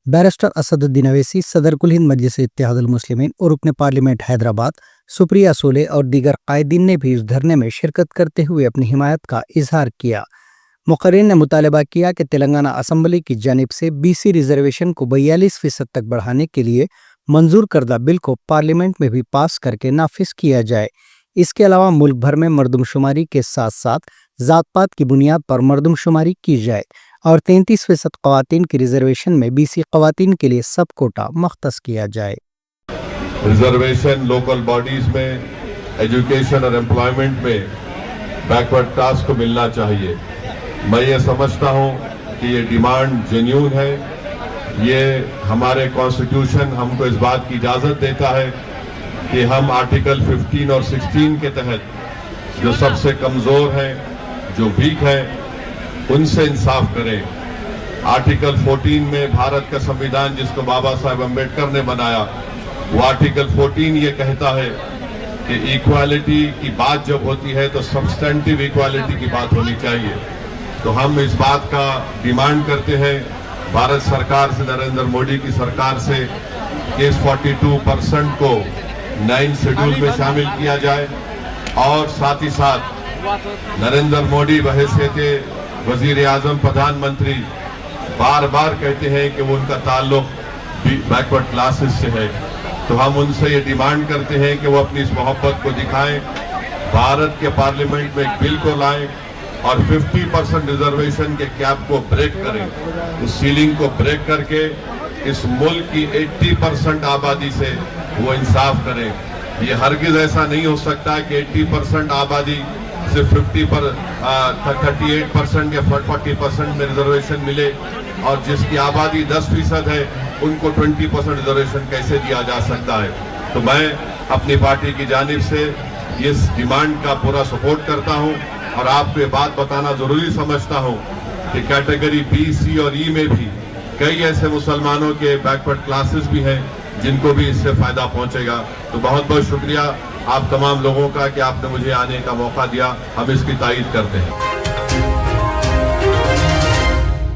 Barrister Asaduddin Owaisi, सदर कुल हिंद मजलिस इत्तेहादुल मुस्लिमीन और रुकन पार्लियामेंट हैदराबाद सुप्रिया सोले और दीगर कायदीन ने भी इस धरने में शिरकत करते हुए अपनी हिमायत का इजहार किया। मुकर्रिर ने मुतालबा किया कि तेलंगाना असम्बली की जानिब से BC रिजर्वेशन को 42% तक बढ़ाने के लिए मंजूर करदा बिल को पार्लियामेंट में भी पास करके नाफिज किया जाए। इसके अलावा मुल्क भर में मरदमशुमारी के साथ साथ जात पात की बुनियाद पर मरदमशुमारी की जाए और 33% ख़वातीन की रिजर्वेशन में BC ख़वातीन के लिए सब कोटा मख्तस किया जाए। रिजर्वेशन लोकल बॉडीज में, एजुकेशन और एम्प्लॉयमेंट में बैकवर्ड क्लास को मिलना चाहिए। मैं ये समझता हूँ कि ये डिमांड जेन्युइन है। ये हमारे कॉन्स्टिट्यूशन हमको इस बात की इजाज़त देता है कि हम आर्टिकल 15 और 16 के तहत जो सबसे कमज़ोर हैं, जो वीक हैं, उनसे इंसाफ करें। आर्टिकल 14 में भारत का संविधान जिसको बाबा साहब अम्बेडकर ने बनाया, वो आर्टिकल 14 ये कहता है कि इक्वालिटी की बात जब होती है तो सब्सटेंटिव इक्वालिटी की बात होनी चाहिए। तो हम इस बात का डिमांड करते हैं भारत सरकार से, नरेंद्र मोदी की सरकार से, कि इस 42% को 9 शेड्यूल में शामिल किया जाए और साथ ही साथ नरेंद्र मोदी बहैसियत वजीर आजम, प्रधानमंत्री बार बार कहते हैं कि वो उनका ताल्लुक बैकवर्ड क्लासेस से है। तो हम उनसे ये डिमांड करते हैं कि वो अपनी इस मोहब्बत को दिखाएं, भारत के पार्लियामेंट में एक बिल को लाएं और 50% रिजर्वेशन के कैप को ब्रेक करें, उस सीलिंग को ब्रेक करके इस मुल्क की 80% आबादी से वो इंसाफ करें। ये हरगिज ऐसा नहीं हो सकता कि 80% आबादी से 38% या 40% में रिजर्वेशन मिले और जिसकी आबादी 10% है उनको 20% रिजर्वेशन कैसे दिया जा सकता है। तो मैं अपनी पार्टी की जानिब से इस डिमांड का पूरा सपोर्ट करता हूं और आपको ये बात बताना जरूरी समझता हूं कि कैटेगरी B, C और E में भी कई ऐसे मुसलमानों के बैकवर्ड क्लासेस भी हैं जिनको भी इससे फायदा पहुंचेगा। तो बहुत बहुत शुक्रिया आप तमाम लोगों का कि आपने मुझे आने का मौका दिया। हम इसकी तारीफ करते हैं।